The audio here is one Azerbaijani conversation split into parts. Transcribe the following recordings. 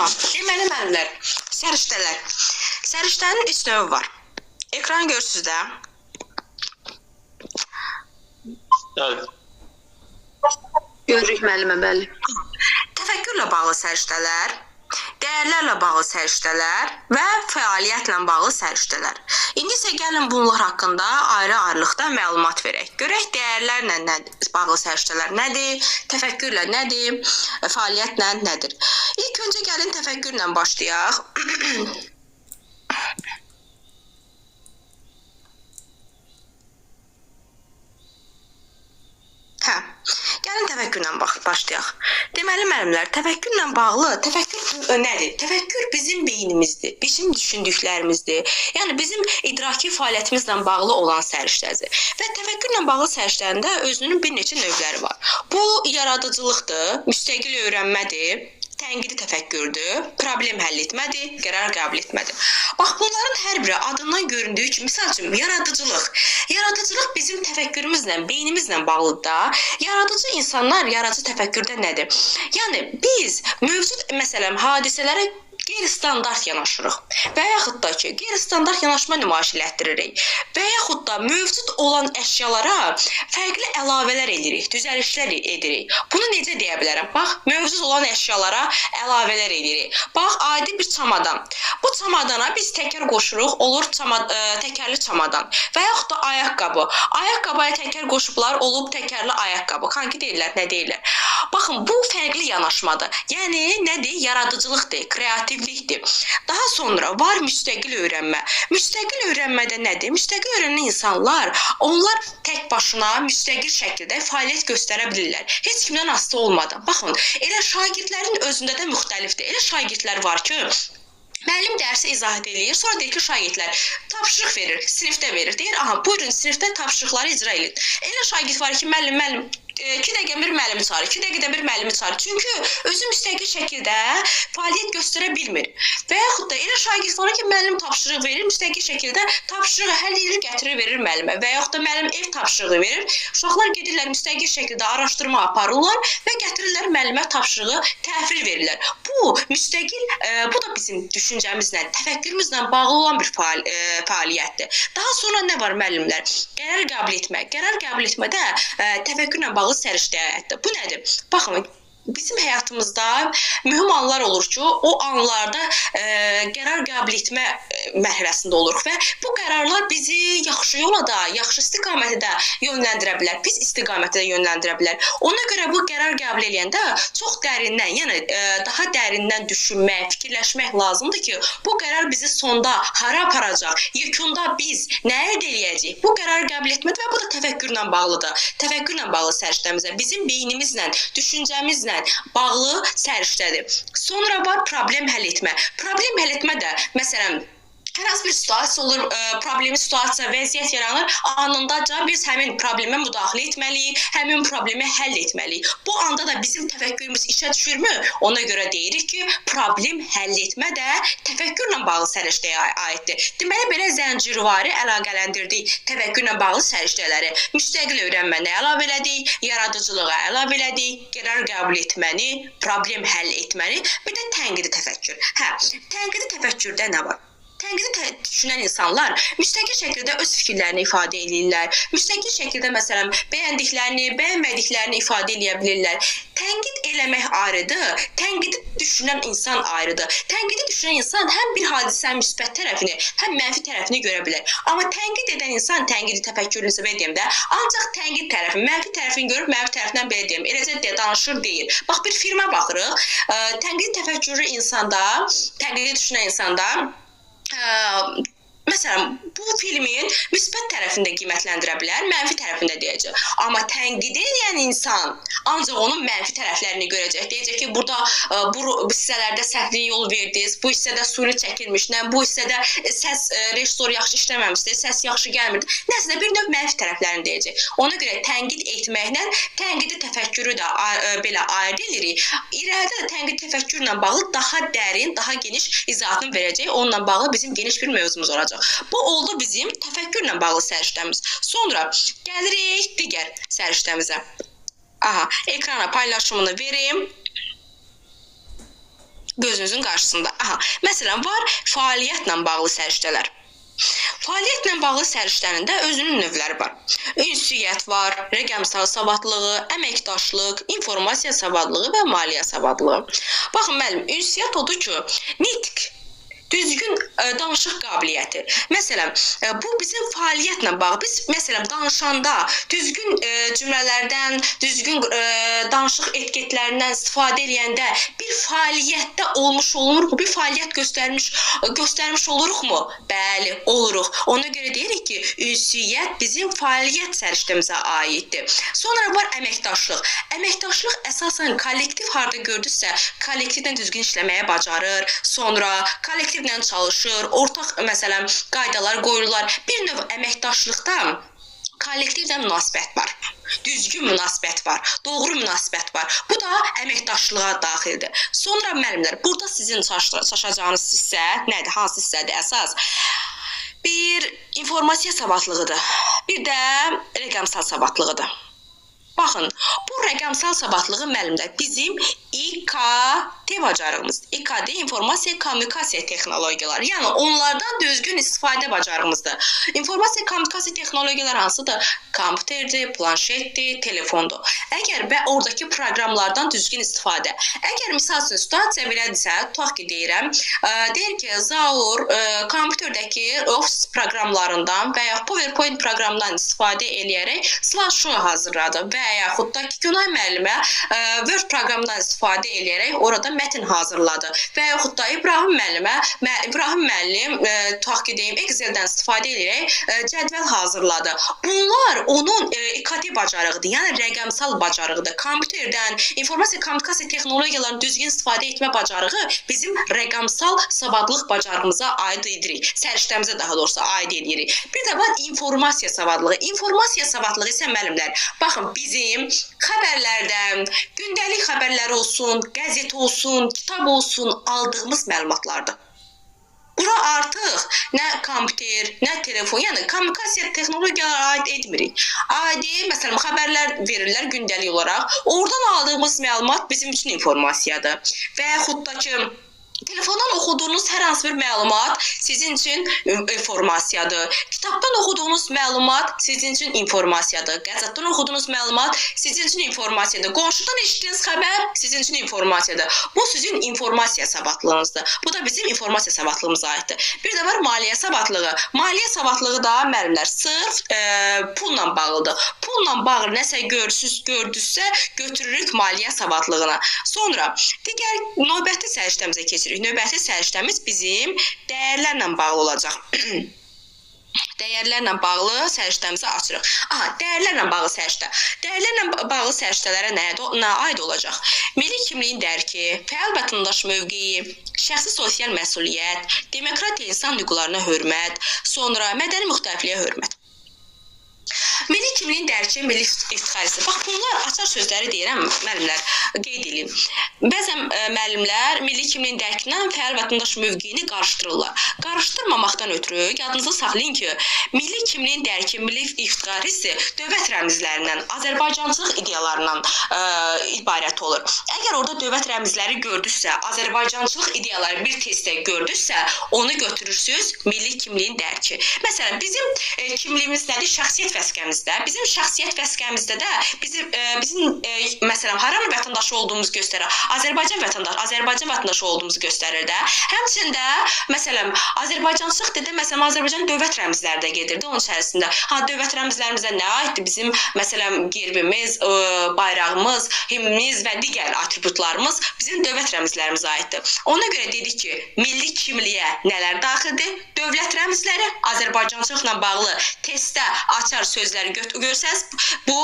Aha, deməli müəllimlər, səriştələr. Səriştənin 3 növü var. Ekran görürsünüz də. Evet. Görürük müəllimə, bəli. Təfəkkürlə bağlı səriştələr, dəyərlərlə bağlı səriştələr və fəaliyyətlə bağlı səriştələr. İndi isə gəlin bunlar haqqında ayrı-ayrılıqda məlumat verək. Görək dəyərlərlə bağlı səriştələr nədir, təfəkkürlə nədir, fəaliyyətlə nədir. İlk öncə gəlin təfəkkürlə başlayaq. Gəlin təfəkkürlə başlayaq. Deməli müəllimlər, təfəkkürlə bağlı, təfəkkür nədir? Təfəkkür bizim beynimizdir, bizim düşündüklərimizdir. Yəni bizim idraki fəaliyyətimizlə bağlı olan səriştədir. Və təfəkkürlə bağlı səriştələrində özünün bir neçə növləri var. Bu yaradıcılıqdır, müstəqil öyrənmədir, tənqidi təfəkkürdür, problem həll etmədir, qərar qəbul etmədir. Bax, bunların hər biri adından göründüyü kimi, misal üçün, yaradıcılıq. Yaradıcılıq bizim təfəkkürümüzlə, beynimizlə bağlıdır da. Yaradıcı insanlar yaradıcı təfəkkürdə nədir? Yəni, biz mövcud, məsələn, hadisələrə qeyri-standart yanaşırıq və yaxud da ki, qeyri-standart yanaşma nümayiş elətdiririk və yaxud da mövcud olan əşyalara fərqli əlavələr edirik, düzəlişlər edirik. Bunu necə deyə bilərəm? Bax, mövcud olan əşyalara əlavələr edirik. Bax, adi bir çamadan. Bu çamadana biz təkər qoşuruq, olur təkərli çamadan və yaxud da ayaqqabı. Ayaqqabıya təkər qoşublar, olub təkərli ayaqqabı. Hangi deyirlər, nə deyirlər? Baxın, bu fərqli yanaşmadır. Yəni, nədir? Yaradıcılıqdır, kreativlikdir. Daha sonra var müstəqil öyrənmə. Müstəqil öyrənmədə nədir? Müstəqil öyrənən insanlar, onlar tək başına müstəqil şəkildə fəaliyyət göstərə bilirlər. Heç kimdən asılı olmadan. Baxın, elə şagirdlərin özündə də müxtəlifdir. Elə şagirdlər var ki, müəllim dərsi izah edir, sonra deyir ki, şagirdlər tapşırıq verir, sinifdə verir. Deyir, aha, buyurun, sinifdə tapşırıqları icra edin. Elə şagird var ki, müəllim, 2 dəqiqə bir müəllimi çağırır, 2 dəqiqədə bir müəllimi çağırır. Çünki özü müstəqil şəkildə fəaliyyət göstərə bilmir. Və yaxud da elə şagird var ki, müəllim tapşırıq verir, müstəqil şəkildə tapşırığı həll edir, gətirir, verir müəllimə. Və yaxud da müəllim ev tapşırığı verir, uşaqlar gedirlər müstəqil şəkildə araşdırma aparırlar və gətirirlər müəllimə tapşırığı təhvil verirlər. Bu müstəqil, bu da bizim düşüncəmizlə, təfəkkürümüzlə bağlı olan bir fəaliyyətdir. Daha sonra nə var müəllimlər? Qərar qəbul etmə. Qərar qəbul etmədə təfəkkürlə bağlı səriştədir. Bu nədir? Baxın, bizim həyatımızda mühüm anlar olur ki, o anlarda qərar qəbul etmə mərhələsində oluruq və bu qərarlar bizi yaxşı yola da, yaxşı istiqamətə də yönləndirə bilər, pis istiqamətə də yönləndirə bilər. Ona görə bu qərar qəbul edəndə çox dərindən, yəni daha dərindən düşünmək, fikirləşmək lazımdır ki, bu qərar bizi sonda hara aparacaq, yekunda biz nə əldə edəcəyik? Bu qərar qəbul etmədir və bu da təfəkkürlə bağlıdır. Təfəkkürlə bağlı səriştəmizlə, bizim beynimizlə, düşüncəmizlə bağlı səriştədir. Sonra var problem həll etmə. Problem həll etmə də, məsələn, hər hansı bir situasiya olur, problemi situasiya, vəziyyət yaranır, anındaca biz həmin problemə müdaxilə etməliyik, həmin problemi həll etməliyik. Bu anda da bizim təfəkkürümüz işə düşürmü? Ona görə deyirik ki, problem həll etmə də təfəkkürlə bağlı səriştəyə aiddir. Deməli, belə zəncirvari əlaqələndirdik təfəkkürlə bağlı səriştələri. Müstəqil öyrənməni əlavə elədik, yaradıcılığa əlavə elədik, qərar qəbul etməni, problem həll etməni, bir də tənqidi təfəkkür. Tənqidi təfəkkürdə nə var? Tənqidi düşünən insanlar müstəqil şəkildə öz fikirlərini ifadə edirlər. Müstəqil şəkildə, məsələn, bəyəndiklərini, bəyənmədiklərini ifadə edə bilirlər. Tənqid eləmək ayrıdır, tənqidi düşünən insan ayrıdır. Tənqidi düşünən insan həm bir hadisənin müsbət tərəfini, həm mənfi tərəfini görə bilər. Amma tənqid edən insan, tənqidi təfəkkürünü belə deyim də, ancaq tənqid tərəfi, mənfi tərəfini görüb, mənfi tərəfindən belə deyim, eləcə deyə danışır deyil. Bax, bir filmə baxırıq, tənqidi təfəkkürlü insanda, tənqidi düşünən insanda, məsələn, bu filmin müsbət tərəfində qiymətləndirə bilər, mənfi tərəfində deyəcək. Amma tənqid edən insan ancaq onun mənfi tərəflərini görəcək. Deyəcək ki, burada bu hissələrdə səhvli yol verdiniz, bu hissədə suyunu çəkilmişdən, bu hissədə səs rejissor yaxşı işləməmişdir, səs yaxşı gəlmirdi. Nəsə bir növ mənfi tərəflərini deyəcək. Ona görə tənqid etməklə tənqidi təfəkkürü də belə ayırd edirik. İrəlidə də tənqid təfəkkürlə bağlı daha dərin, daha geniş izahatını verəcək. Onunla bağlı bizim geniş bir mövzumuz olacaq. Bu oldu bizim təfəkkürlə bağlı səriştəmiz. Sonra gəlirik digər səriştəmizə. Ekrana paylaşımını vereyim. Gözünüzün qarşısında. Aha, məsələn var fəaliyyətlə bağlı səriştələr. Fəaliyyətlə bağlı səriştənin də özünün növləri var. Ünsiyyət var, rəqəmsal savadlığı, əməkdaşlıq, informasiya savadlığı və maliyyə savadlığı. Baxın müəllim, ünsiyyət odur ki, nitq, düzgün danışıq qabiliyyəti. Məsələn, bu bizim fəaliyyətlə bağlı. Biz məsələn danışanda düzgün cümlələrdən, düzgün danışıq etiketlərindən istifadə edəndə bir fəaliyyətdə olmuş oluruq, bir fəaliyyət göstərmiş oluruqmu? Bəli, oluruq. Ona görə deyirik ki, ünsiyyət bizim fəaliyyət səriştəmizə aiddir. Sonra var əməkdaşlıq. Əməkdaşlıq əsasən kollektiv harda gördüsə, kollektivlə düzgün işləməyə bacarır. Sonra kollektivlə çalışır, ortaq məsələn qaydalar qoyurlar. Bir növ əməkdaşlıqda kollektivlə münasibət var. Düzgün münasibət var, doğru münasibət var. Bu da əməkdaşlığa daxildir. Sonra müəllimlər, burada sizin çaşacağınız hissə nədir? Hansı hissədir əsas? Bir informasiya savadlığıdır. Bir də rəqəmsal savadlığıdır. Baxın, bu rəqəmsal savadlığı müəllimlər bizim İKT bacarığımızdır. İKT informasiya kommunikasiya texnologiyaları. Yəni onlardan düzgün istifadə bacarığımızdır. İnformasiya kommunikasiya texnologiyaları hansıdır? Kompüterdir, planşetdir, telefondur. Əgər və oradakı proqramlardan düzgün istifadə. Əgər misal üçün situasiya belədirsə, tutaq ki deyirəm, deyir ki, Zaur kompüterdəki Office proqramlarından və ya PowerPoint proqramından istifadə eləyərək slideshow hazırladı və yaxud da ki, Günay müəllimə Word proqramından istifadə eləyərək orada mətn hazırladı və yaxud da İbrahim müəllim tutaq ki deyim Excel-dən istifadə eləyərək cədvəl hazırladı. Bunlar onun İKT bacarığıdır, yəni rəqəmsal bacarığıdır. Kompüterdən informasiya kommunikasiya texnologiyalarını düzgün istifadə etmə bacarığı bizim rəqəmsal savadlıq bacarığımıza aid edirik. Səriştəmizə daha doğrusu aid edirik. Bir də var informasiya savadlığı. İnformasiya savadlığı isə müəllimlər, baxın bizim xəbərlərdən, gündəlik xəbərlər olsun, qəzet olsun, kitab olsun, aldığımız məlumatlardır. Bura artıq nə kompüter, nə telefon, yəni kommunikasiya texnologiyalara aid etmirik. Adi, məsələn, xəbərlər verirlər gündəlik olaraq. Oradan aldığımız məlumat bizim üçün informasiyadır. Və yaxud da ki, telefondan oxuduğunuz hər hansı bir məlumat sizin üçün informasiyadır. Kitabdan oxuduğunuz məlumat sizin üçün informasiyadır. Qəzetdən oxuduğunuz məlumat sizin üçün informasiyadır. Qonşudan eşitdiyiniz xəbər sizin üçün informasiyadır. Bu sizin informasiya savadlığınızdır. Bu da bizim informasiya savadlığımıza aiddir. Bir də var maliyyə savadlığı. Maliyyə savadlığı da müəllimlər sırf pulla bağlıdır. Pulla bağlı nəsə gördünüzsə götürürük maliyyə savadlığına. Sonra digər növbəti səriştəmizə keçirik. Növbəti səriştəmiz bizim dəyərlərlə bağlı olacaq. Dəyərlərlə bağlı səriştəmizi açırıq. Aha, dəyərlərlə bağlı səriştə. Dəyərlərlə bağlı səriştələrə nə aid olacaq? Milli kimliyin dərki, fəal vətəndaş mövqeyi, şəxsi sosial məsuliyyət, demokratiya insan hüquqlarına hörmət, sonra mədəni müxtəlifliyə hörmət. Milli kimliyin dərki, milli iftixar hissi. Bax, bunlar açar sözləri deyirəm, müəllimlər, qeyd edin. Bəzən müəllimlər milli kimliyin dərkindən fəal vətəndaş mövqeyini qarışdırırlar. Qarışdırmamaqdan ötürü yadınızda saxlayın ki, milli kimliyin dərki, milli iftixar hissi dövlət rəmzlərindən, Azərbaycançılıq ideyalarından ibarət olur. Əgər orada dövlət rəmzləri gördüsə, Azərbaycançılıq ideyaları bir testdə gördüsə, onu götürürsünüz milli kimliyin dərki. Məsələn, bizim kimliyimiz nədir? Şəxsiyyət vəsiqəmizdə. Bizim şəxsiyyət vəsiqəmizdə də bizim məsələn haranın vətəndaşı olduğumuzu göstərir. Azərbaycan vətəndaşı olduğumuzu göstərir də. Həmçində məsələn Azərbaycançılıq dedə məsələn Azərbaycan dövlət rəmzləri də gedirdi onun içərisində. Dövlət rəmzlərimizdə nə aiddir? Bizim məsələn gerbimiz, bayrağımız, himnimiz və digər atributlarımız bizim dövlət rəmzlərimizə aiddir. Ona görə dedik ki, milli kimliyə nələr daxildir? Dövlət rəmzləri, Azərbaycançılıqla bağlı testdə açar sözləri görsəz, bu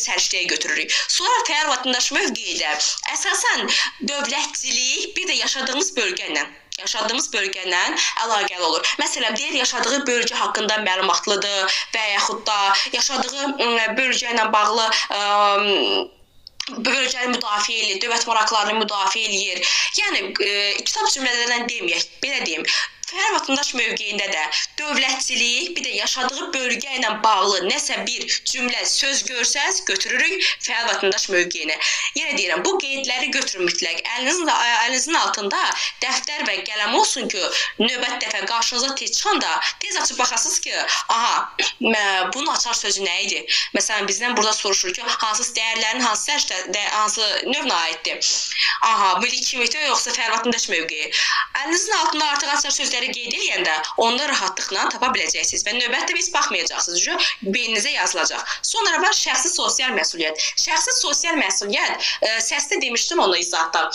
səriştəyə götürürük. Sonra fəal vətəndaş mövqeyi də əsasən dövlətçilik, bir də yaşadığımız bölgə ilə əlaqəli olur. Məsələn, deyir, yaşadığı bölgə haqqında məlumatlıdır və yaxud da yaşadığı bölgə ilə bağlı bölgəni müdafiə edir, dövlət maraqlarını müdafiə edir. Yəni, kitab cümlələrdən deməyək, belə deyim, Fəal vətəndaş mövqeyində də dövlətçilik, bir də yaşadığı bölgə ilə bağlı nəsə bir cümlə, söz görsəz, götürürük fəal vətəndaş mövqeyinə. Yenə deyirəm, bu qeydləri götürün mütləq. Əlinizin altında dəftər və qələm olsun ki, növbət dəfə qarşınıza tez çıxanda tez açıb baxasınız ki, aha, bunun açar sözü nə idi? Məsələn, bizdən burada soruşur ki, hansı dəyərlərin hansı növünə aiddir? Aha, milli kimlikdə yoxsa fəal vətəndaş mövqeyi. Əlinizin altında artıq açar sözləri qeyd edəndə onu rahatlıqla tapa biləcəksiniz və növbətdə biz baxmayacaqsınız. Beyninizə yazılacaq. Sonra var şəxsi sosial məsuliyyət. Şəxsi sosial məsuliyyət, səsdə demişdim onu izahda.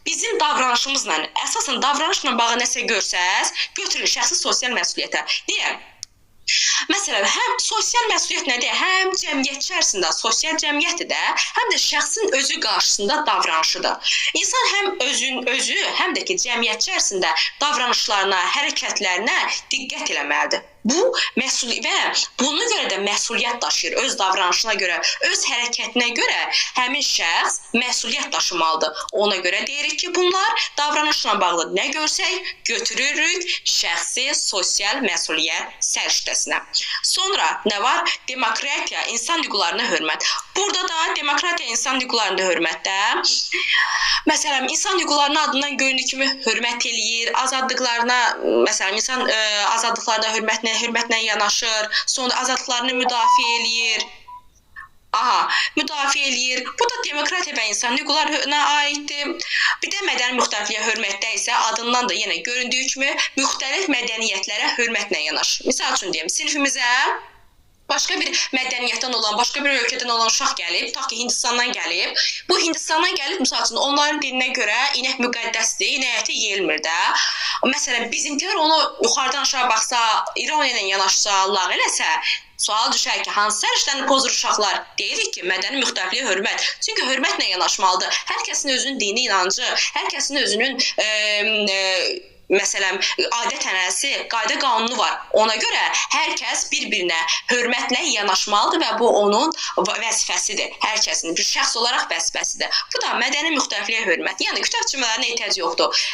Bizim davranışımızla, əsasən davranışla bağlı nəsə görsəz, götürün şəxsi sosial məsuliyyətə. Niyə? Məsələn, həm sosial məsuliyyət nədir? Həm cəmiyyət içərisində sosial cəmiyyətdir də, həm də şəxsin özü qarşısında davranışıdır. İnsan həm özü, həm də ki, cəmiyyət içərisində davranışlarına, hərəkətlərinə diqqət eləməlidir. Bu məsuliyyət və buna görə də məsuliyyət daşıyır. Öz davranışına görə, öz hərəkətinə görə həmin şəxs məsuliyyət daşımalıdır. Ona görə deyirik ki, bunlar davranışla bağlı nə görsək, götürürük şəxsi sosial məsuliyyət səriştəsinə. Sonra nə var? Demokratiya, insan hüquqlarına hörmət. Burada da demokratiya, insan hüquqlarına hörmətdə, məsələn, insan hüquqlarına adından göründüyü kimi hörmət eləyir, azadlıqlarına, məsələn, insan azadlıqlarına hörmətlə yanaşır, sonra azadlıqlarını müdafiə eləyir. Müdafiə eləyir. Bu da demokratiya və insan hüquqlarına aiddir. Bir də mədəni müxtəlifliyə hörmətdə isə adından da yenə göründüyü kimi müxtəlif mədəniyyətlərə hörmətlə yanaşır. Misal üçün deyim, sinifimizə başqa bir mədəniyyətdən olan, başqa bir ölkədən olan uşaq gəlib, tutaq ki, Hindistandan gəlib. Bu Hindistandan gəlib, misal üçün, onların dininə görə inək müqəddəsdir, inəyi yeyilmir də. Məsələn, bizimkilər onu yuxarıdan aşağı baxsa, ironiya ilə yanaşsa, lağ eləsə, sual düşər ki, hansı səriştəni pozur uşaqlar? Deyirik ki, mədəni müxtəlifliyə hörmət. Çünki hörmətlə yanaşmalıdır. Hər kəsin özünün dini inancı, hər kəsin özünün məsələn, adət-ənənəsi, qayda-qanunu var. Ona görə hər kəs bir-birinə hörmətlə yanaşmalıdır və bu onun vəzifəsidir. Hər kəsin bir şəxs olaraq vəzifəsidir. Bu da mədəni müxtəlifliyə hörmət. Yəni, kütləvi cümlələrinə ehtiyac yoxdur.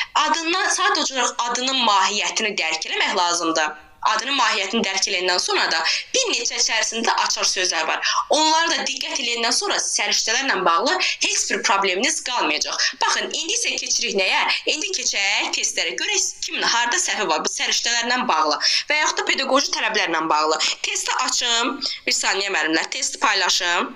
Sadəcə adının mahiyyətini dərk eləmək lazımdır. Adının mahiyyətini dərk eləyəndən sonra da bir neçə içərisində açar sözlər var. Onlara da diqqət eləyəndən sonra səriştələrlə bağlı heç bir probleminiz qalmayacaq. Baxın, indi isə keçirik nəyə? İndi keçək testlərə. Görək kimin harda səhvi var bu səriştələrlə bağlı və yaxud da pedaqoji tələblərlə bağlı. Testi açım. Bir saniyə müəllimlər, testi paylaşım.